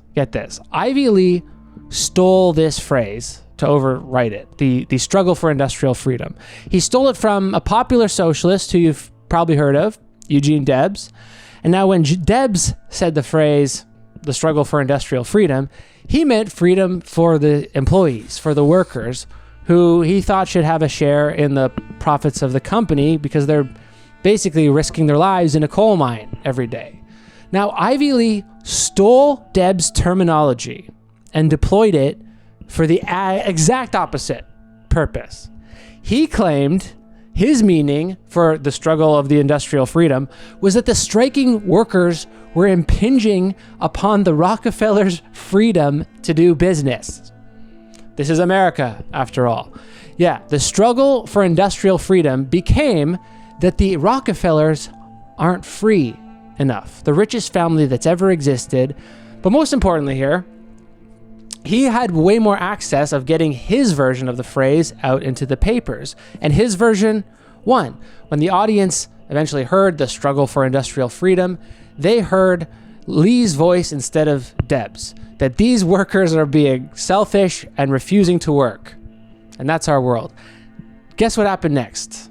Speaker 1: Ivy Lee stole this phrase to overwrite it, the struggle for industrial freedom. He stole it from a popular socialist who you've probably heard of, Eugene Debs. And now when Debs said the phrase, the struggle for industrial freedom, he meant freedom for the employees, for the workers, who he thought should have a share in the profits of the company because they're basically risking their lives in a coal mine every day. Now, Ivy Lee stole Debs' terminology and deployed it for the exact opposite purpose. He claimed his meaning for the struggle of the industrial freedom was that the striking workers were impinging upon the Rockefellers' freedom to do business. This is America, after all. Yeah, the struggle for industrial freedom became that the Rockefellers aren't free enough. The richest family that's ever existed. But most importantly here, he had way more access of getting his version of the phrase out into the papers. And his version won. When the audience eventually heard the struggle for industrial freedom, they heard Lee's voice instead of Deb's. That these workers are being selfish and refusing to work. And that's our world. Guess what happened next?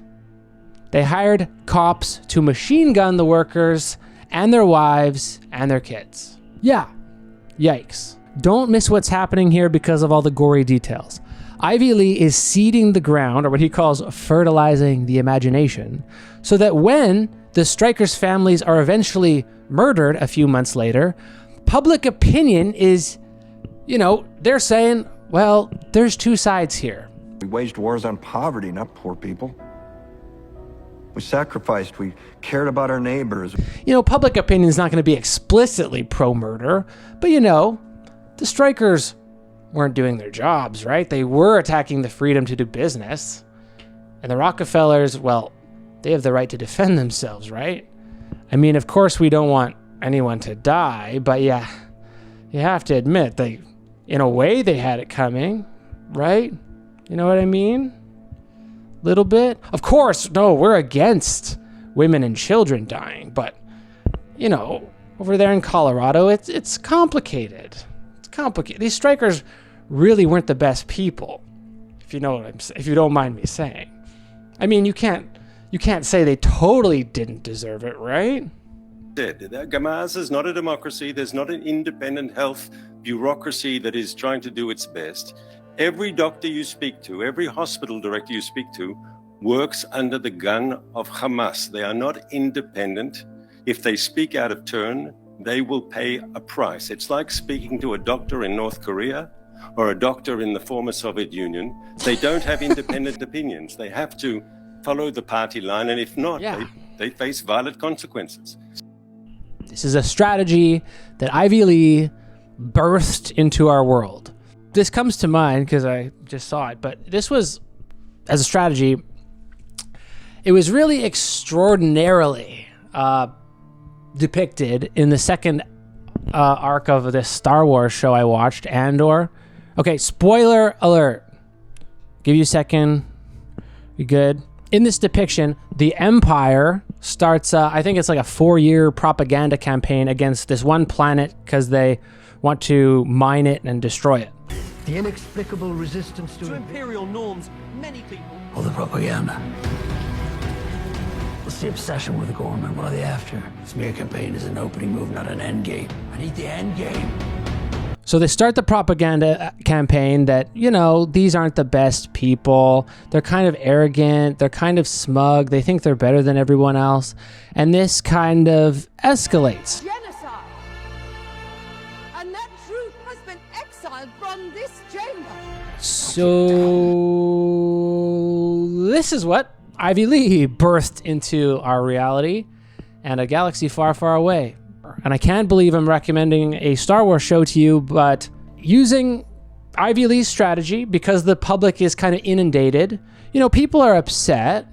Speaker 1: They hired cops to machine gun the workers and their wives and their kids. Yeah, yikes. Don't miss what's happening here because of all the gory details. Ivy Lee is seeding the ground, or what he calls fertilizing the imagination, so that when the strikers' families are eventually murdered a few months later, public opinion is, they're saying, well, there's two sides here.
Speaker 12: We waged wars on poverty, not poor people. We sacrificed, we cared about our neighbors.
Speaker 1: Public opinion is not going to be explicitly pro-murder, but the strikers weren't doing their jobs, right? They were attacking the freedom to do business. And the Rockefellers, well, they have the right to defend themselves, right? I mean, of course, we don't want anyone to die, but yeah, you have to admit, in a way, they had it coming, right? You know what I mean? Little bit. Of course, no, we're against women and children dying, but, over there in Colorado, it's complicated. It's complicated. These strikers really weren't the best people, if you don't mind me saying. I mean, you can't say they totally didn't deserve it, right?
Speaker 22: Gaza is not a democracy. There's not an independent health bureaucracy that is trying to do its best. Every doctor you speak to, every hospital director you speak to, works under the gun of Hamas. They are not independent. If they speak out of turn, they will pay a price. It's like speaking to a doctor in North Korea or a doctor in the former Soviet Union. They don't have independent opinions. They have to follow the party line, and if not, they face violent consequences.
Speaker 1: This is a strategy that Ivy Lee birthed into our world. This comes to mind because I just saw it, but this was, as a strategy, it was really extraordinarily depicted in the second arc of this Star Wars show I watched, Andor. Okay, spoiler alert. Give you a second. You good? In this depiction, the Empire starts, I think it's like a 4-year propaganda campaign against this one planet because they want to mine it and destroy it.
Speaker 5: The inexplicable resistance to imperial norms, many people...
Speaker 6: Or the propaganda. What's the obsession with the government? What are they after? Smear campaign is an opening move, not an end game. I need the end game.
Speaker 1: So they start the propaganda campaign that, these aren't the best people. They're kind of arrogant. They're kind of smug. They think they're better than everyone else. And this kind of escalates.
Speaker 7: Genocide. And that truth has been exiled from this chamber.
Speaker 1: So this is what Ivy Lee birthed into our reality and a galaxy far, far away. And I can't believe I'm recommending a Star Wars show to you, but using Ivy Lee's strategy, because the public is kind of inundated, people are upset,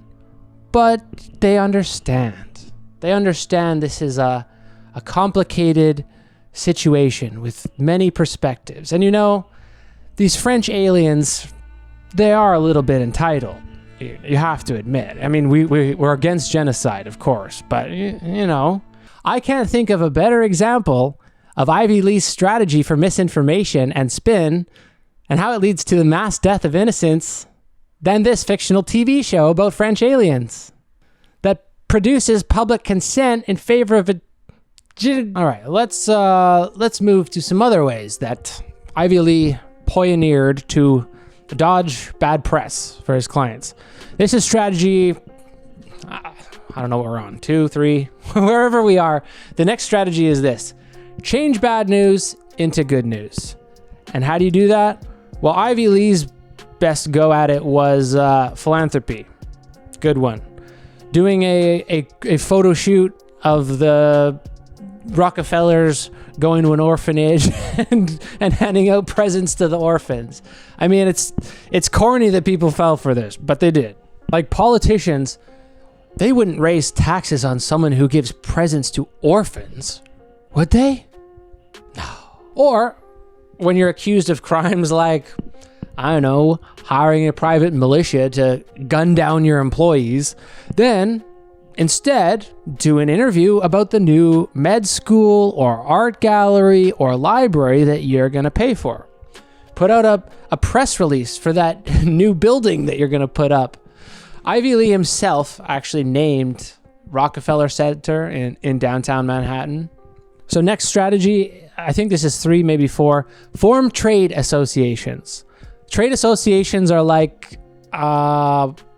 Speaker 1: but they understand. They understand this is a complicated situation with many perspectives. And these French aliens, they are a little bit entitled. You have to admit. I mean, we're against genocide, of course, but I can't think of a better example of Ivy Lee's strategy for misinformation and spin and how it leads to the mass death of innocents than this fictional TV show about French aliens that produces public consent in favor of a... All right, let's move to some other ways that Ivy Lee pioneered to dodge bad press for his clients. This is strategy... I don't know what we're on, 2, 3, wherever we are. The next strategy is this: change bad news into good news. And how do you do that? Well, Ivy Lee's best go at it was philanthropy. Good one. Doing a photo shoot of the Rockefellers going to an orphanage and handing out presents to the orphans. I mean, it's corny that people fell for this, but they did. Like politicians, they wouldn't raise taxes on someone who gives presents to orphans, would they? No. Or when you're accused of crimes like, I don't know, hiring a private militia to gun down your employees, then instead do an interview about the new med school or art gallery or library that you're going to pay for. Put out a press release for that new building that you're going to put up. Ivy Lee himself actually named Rockefeller Center in downtown Manhattan. So next strategy, I think this is 3, maybe 4, form trade associations. Trade associations are like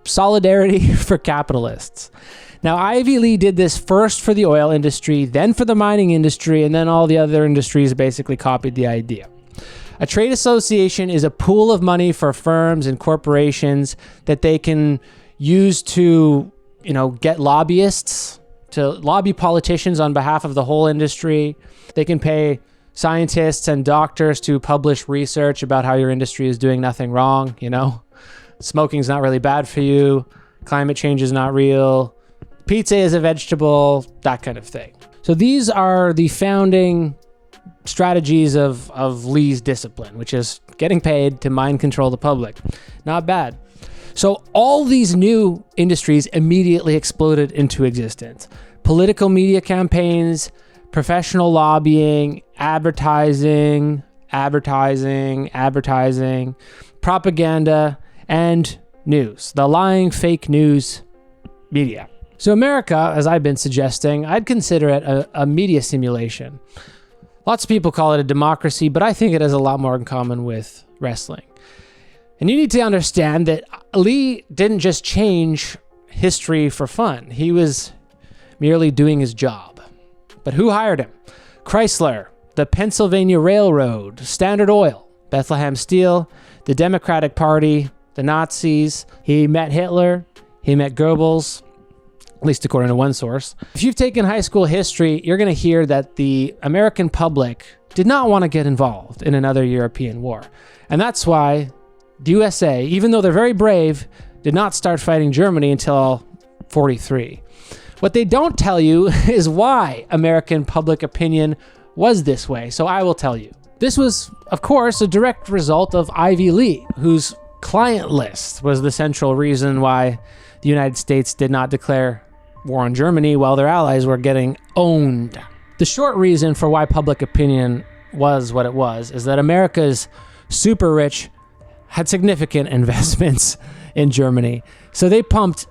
Speaker 1: solidarity for capitalists. Now, Ivy Lee did this first for the oil industry, then for the mining industry, and then all the other industries basically copied the idea. A trade association is a pool of money for firms and corporations that they can use to, get lobbyists, to lobby politicians on behalf of the whole industry. They can pay scientists and doctors to publish research about how your industry is doing nothing wrong, Smoking's not really bad for you. Climate change is not real. Pizza is a vegetable, that kind of thing. So these are the founding strategies of Lee's discipline, which is getting paid to mind control the public. Not bad. So all these new industries immediately exploded into existence. Political media campaigns, professional lobbying, advertising, propaganda, and news. The lying, fake news media. So America, as I've been suggesting, I'd consider it a media simulation. Lots of people call it a democracy, but I think it has a lot more in common with wrestling. And you need to understand that Lee didn't just change history for fun. He was merely doing his job. But who hired him? Chrysler, the Pennsylvania Railroad, Standard Oil, Bethlehem Steel, the Democratic Party, the Nazis. He met Hitler. He met Goebbels, at least according to one source. If you've taken high school history, you're going to hear that the American public did not want to get involved in another European war. And that's why the USA, even though they're very brave, did not start fighting Germany until 1943. What they don't tell you is why American public opinion was this way. So I will tell you. This was, of course, a direct result of Ivy Lee, whose client list was the central reason why the United States did not declare war on Germany while their allies were getting owned. The short reason for why public opinion was what it was is that America's super rich had significant investments in Germany. So they pumped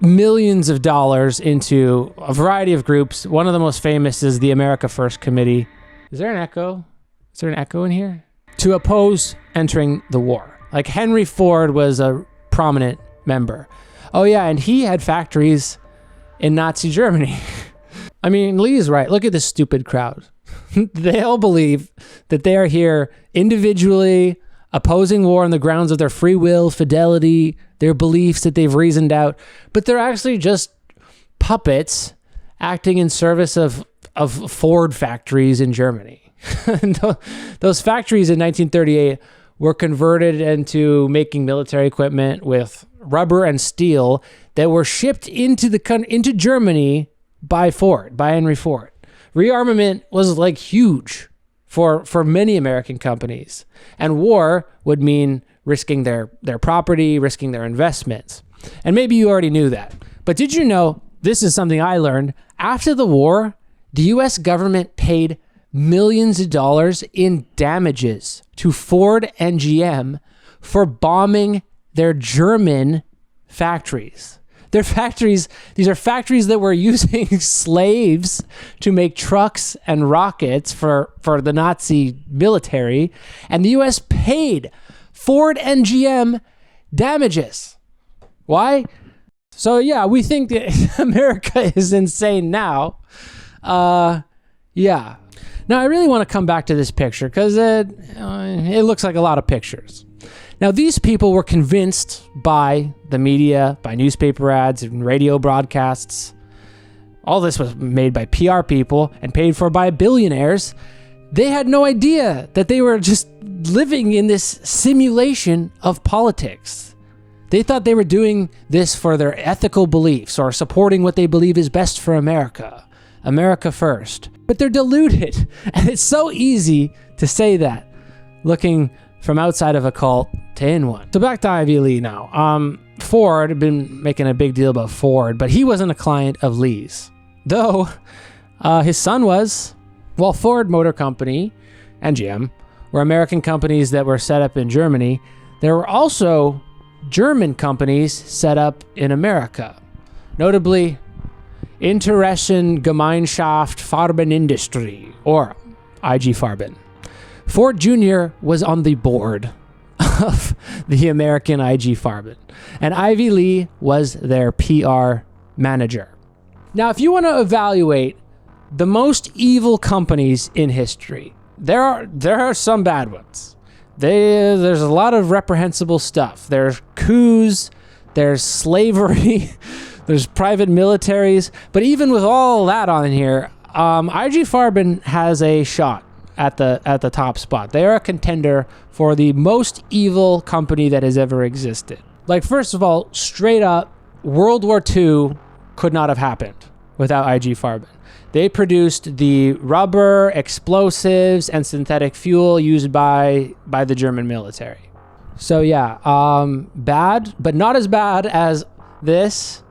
Speaker 1: millions of dollars into a variety of groups. One of the most famous is the America First Committee. Is there an echo? Is there an echo in here? To oppose entering the war. Like Henry Ford was a prominent member. Oh yeah, and he had factories in Nazi Germany. I mean, Lee's right. Look at this stupid crowd. They all believe that they are here individually opposing war on the grounds of their free will, fidelity, their beliefs that they've reasoned out, but they're actually just puppets acting in service of Ford factories in Germany. Those factories in 1938 were converted into making military equipment with rubber and steel that were shipped into Germany by Henry Ford. Rearmament was like huge for many American companies, and war would mean risking their property, risking their investments. And maybe you already knew that, but did you know, this is something I learned, after the war, the US government paid millions of dollars in damages to Ford and GM for bombing their German factories. Their factories, these are factories that were using slaves to make trucks and rockets for the Nazi military, and the US paid Ford and GM damages. Why? So yeah, we think that America is insane now. Yeah. Now I really want to come back to this picture because it looks like a lot of pictures. Now, these people were convinced by the media, by newspaper ads and radio broadcasts, all this was made by PR people and paid for by billionaires. They had no idea that they were just living in this simulation of politics. They thought they were doing this for their ethical beliefs or supporting what they believe is best for America. America first. But they're deluded. And it's so easy to say that, looking from outside of a cult to in one. So back to Ivy Lee now. Ford had been making a big deal about Ford, but he wasn't a client of Lee's. Though his son was. While Ford Motor Company and GM were American companies that were set up in Germany, there were also German companies set up in America. Notably, Interessengemeinschaft Farbenindustrie, or IG Farben. Ford Jr. was on the board of the American IG Farben, and Ivy Lee was their PR manager. Now, if you want to evaluate the most evil companies in history, there are some bad ones. There's a lot of reprehensible stuff. There's coups, there's slavery, there's private militaries. But even with all that on here, IG Farben has a shot at the top spot. They are a contender for the most evil company that has ever existed. Like, first of all, straight up, World War II could not have happened without IG Farben. They produced the rubber, explosives, and synthetic fuel used by the German military. So yeah, bad, but not as bad as this.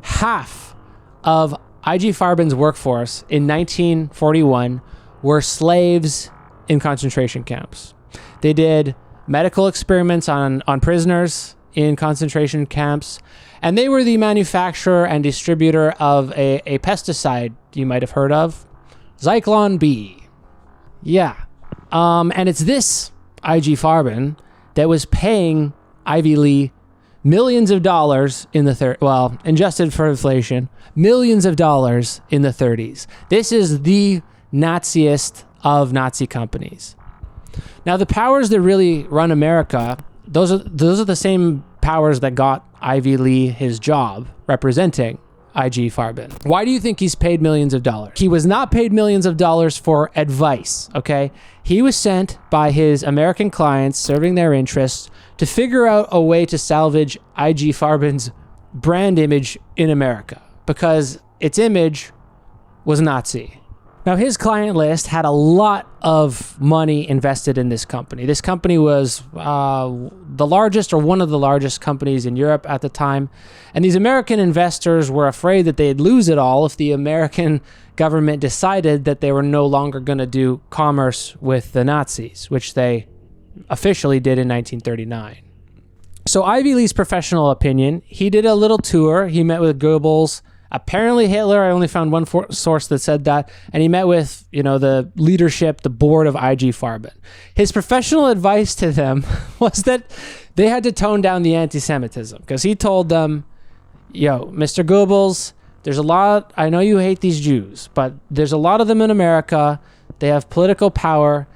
Speaker 1: Half of IG Farben's workforce in 1941 were slaves in concentration camps. They did medical experiments on prisoners in concentration camps, and they were the manufacturer and distributor of a pesticide you might have heard of, Zyklon B. Yeah. And it's this IG Farben that was paying Ivy Lee millions of dollars in the adjusted for inflation, millions of dollars in the 30s. This is the Naziest of Nazi companies. Now, the powers that really run America, those are the same powers that got Ivy Lee his job representing IG Farben. Why do you think he's paid millions of dollars? He was not paid millions of dollars for advice, okay? He was sent by his American clients serving their interests to figure out a way to salvage IG Farben's brand image in America, because its image was Nazi. Now, his client list had a lot of money invested in this company. This company was the largest, or one of the largest companies in Europe at the time. And these American investors were afraid that they'd lose it all if the American government decided that they were no longer going to do commerce with the Nazis, which they officially did in 1939. So Ivy Lee's professional opinion, he did a little tour. He met with Goebbels, apparently Hitler. I only found one source that said that. And he met with, the leadership, the board of IG Farben. His professional advice to them was that they had to tone down the anti-Semitism, because he told them, Mr. Goebbels, there's a lot, I know you hate these Jews, but there's a lot of them in America. They have political power.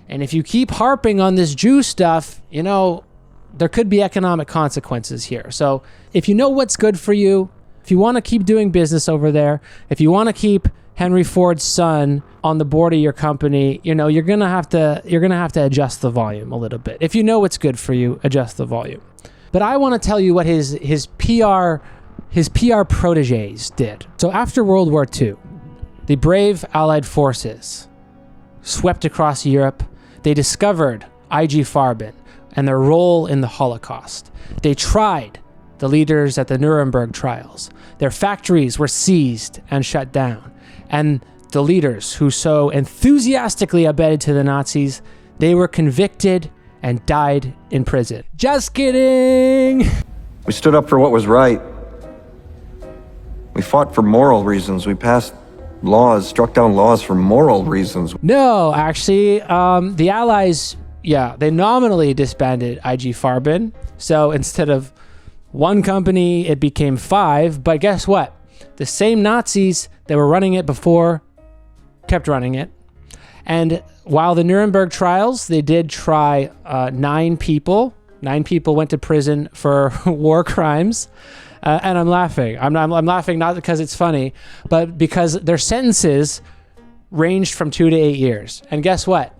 Speaker 1: And if you keep harping on this Jew stuff, there could be economic consequences here. So if you know what's good for you, if you want to keep doing business over there, if you want to keep Henry Ford's son on the board of your company, you're gonna have to adjust the volume a little bit. If you know what's good for you, adjust the volume. But I want to tell you what his PR proteges did. So after World War II, the brave Allied forces swept across Europe. They discovered IG Farben and their role in the Holocaust. They tried the leaders at the Nuremberg trials. Their factories were seized and shut down. And the leaders who so enthusiastically abetted to the Nazis, they were convicted and died in prison. Just kidding!
Speaker 12: We stood up for what was right. We fought for moral reasons. We passed laws, struck down laws for moral reasons.
Speaker 1: No, actually, the Allies, they nominally disbanded IG Farben. So instead of one company, it became 5. But guess what? The same Nazis that were running it before kept running it. And while the Nuremberg trials, they did try 9 people 9 people went to prison for war crimes. And I'm laughing. I'm laughing not because it's funny, but because their sentences ranged from 2 to 8 years. And guess what?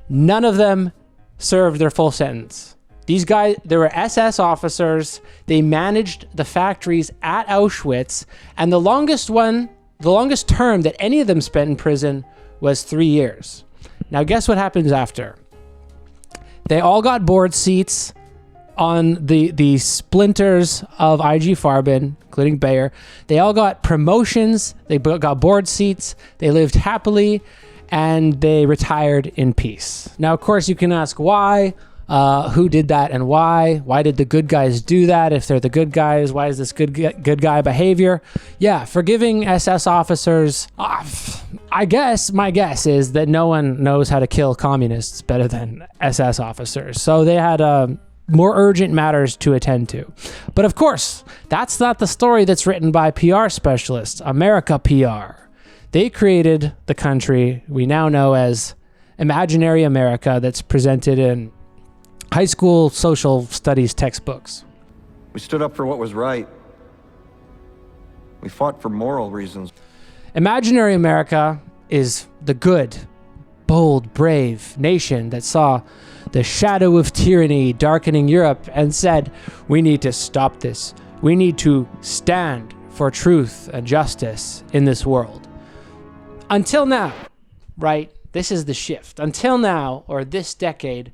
Speaker 1: None of them served their full sentence. These guys, they were SS officers. They managed the factories at Auschwitz. And the longest term that any of them spent in prison was 3 years. Now, guess what happens after? They all got board seats on the splinters of IG Farben, including Bayer. They all got promotions. They got board seats. They lived happily, and they retired in peace. Now, of course, you can ask why. Who did that and why? Why did the good guys do that? If they're the good guys, why is this good guy behavior? Yeah, forgiving SS officers. I guess my guess is that no one knows how to kill communists better than SS officers. So they had more urgent matters to attend to. But of course, that's not the story that's written by PR specialists, America PR. They created the country we now know as Imaginary America that's presented in high school social studies textbooks.
Speaker 12: We stood up for what was right. We fought for moral reasons.
Speaker 1: Imaginary America is the good, bold, brave nation that saw the shadow of tyranny darkening Europe and said, we need to stop this. We need to stand for truth and justice in this world. Until now, right? This is the shift. Until now, or this decade,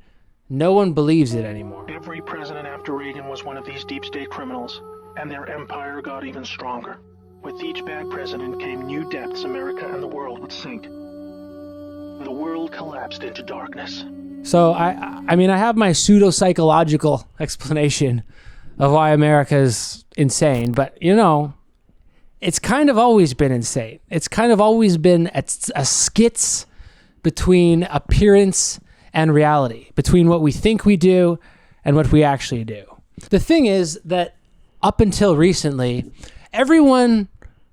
Speaker 1: no one believes it anymore.
Speaker 18: Every president after Reagan was one of these deep state criminals, and their empire got even stronger. With each bad president came new depths America and the world would sink. The world collapsed into darkness.
Speaker 1: So I mean, I have my pseudo-psychological explanation of why America is insane, but you know, it's kind of always been insane. It's kind of always been a skits between appearance and reality, between what we think we do and what we actually do. The thing is that up until recently, everyone,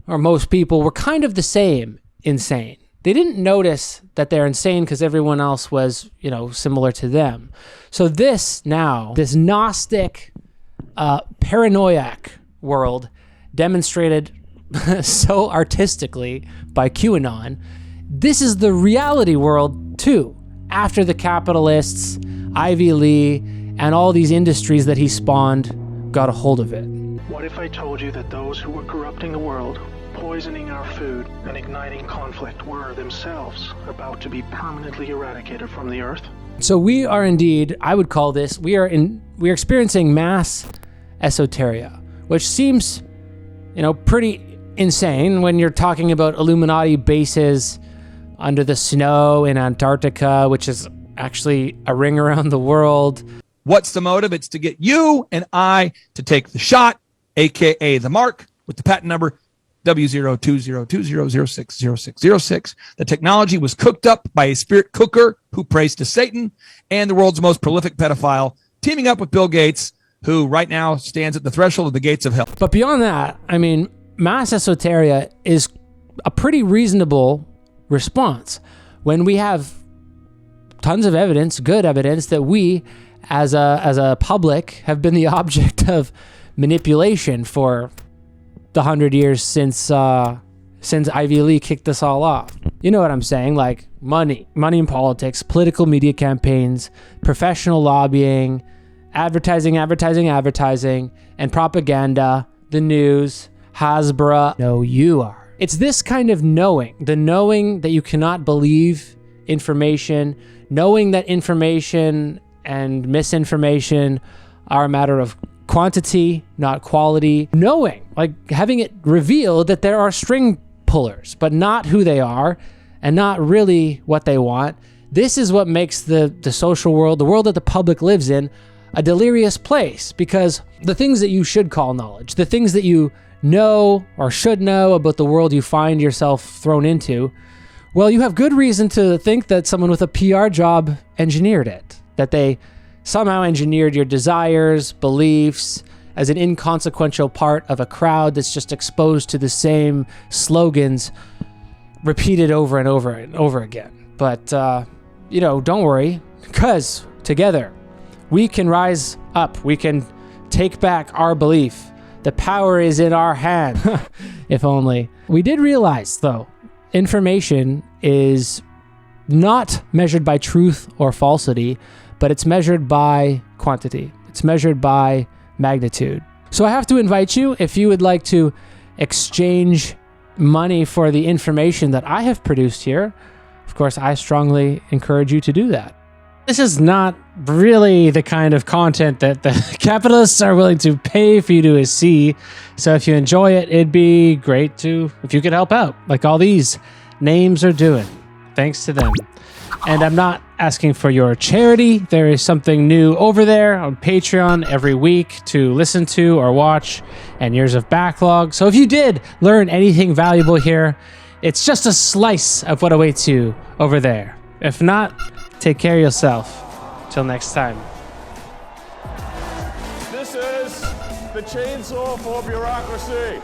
Speaker 1: or most people, were kind of the same insane. They didn't notice that they're insane because everyone else was, you know, similar to them. So this Gnostic, paranoiac world demonstrated so artistically by QAnon, this is the reality world too. After the capitalists, Ivy Lee, and all these industries that he spawned got a hold of it.
Speaker 18: What if I told you that those who were corrupting the world, poisoning our food, and igniting conflict were themselves about to be permanently eradicated from the earth?
Speaker 1: So we are indeed, I would call this, we are experiencing mass esoteria, which seems, you know, pretty insane when you're talking about Illuminati bases under the snow in Antarctica, which is actually a ring around the world.
Speaker 9: What's the motive? It's to get you and I to take the shot, aka the mark, with the patent number W02020060606. The technology was cooked up by a spirit cooker who prays to Satan and the world's most prolific pedophile, teaming up with Bill Gates, who right now stands at the threshold of the gates of hell.
Speaker 1: But beyond that, I mean, mass esoteria is a pretty reasonable response when we have tons of evidence, good evidence, that we as a public have been the object of manipulation for the 100 years since Ivy Lee kicked us all off. You know what I'm saying? Like money in politics, political media campaigns, professional lobbying, advertising, and propaganda, the news, Hasbro. No, you are. It's this kind of knowing, the knowing that you cannot believe information, knowing that information and misinformation are a matter of quantity, not quality, knowing, like having it revealed that there are string pullers, but not who they are and not really what they want. This is what makes the social world, the world that the public lives in, a delirious place, because the things that you should call knowledge, the things that you know or should know about the world you find yourself thrown into, well, you have good reason to think that someone with a PR job engineered it, that they somehow engineered your desires, beliefs, as an inconsequential part of a crowd that's just exposed to the same slogans repeated over and over and over again. But, you know, don't worry, because together We can rise up. We can take back our belief. The power is in our hand. If only. We did realize, though, information is not measured by truth or falsity, but it's measured by quantity. It's measured by magnitude. So I have to invite you, if you would like to exchange money for the information that I have produced here, of course, I strongly encourage you to do that. This is not really the kind of content that the capitalists are willing to pay for you to see. So if you enjoy it, it'd be great if you could help out, like all these names are doing. Thanks to them. And I'm not asking for your charity. There is something new over there on Patreon every week to listen to or watch, and years of backlog. So if you did learn anything valuable here, it's just a slice of what awaits you over there. If not, take care of yourself. Till next time.
Speaker 3: This is the chainsaw for bureaucracy.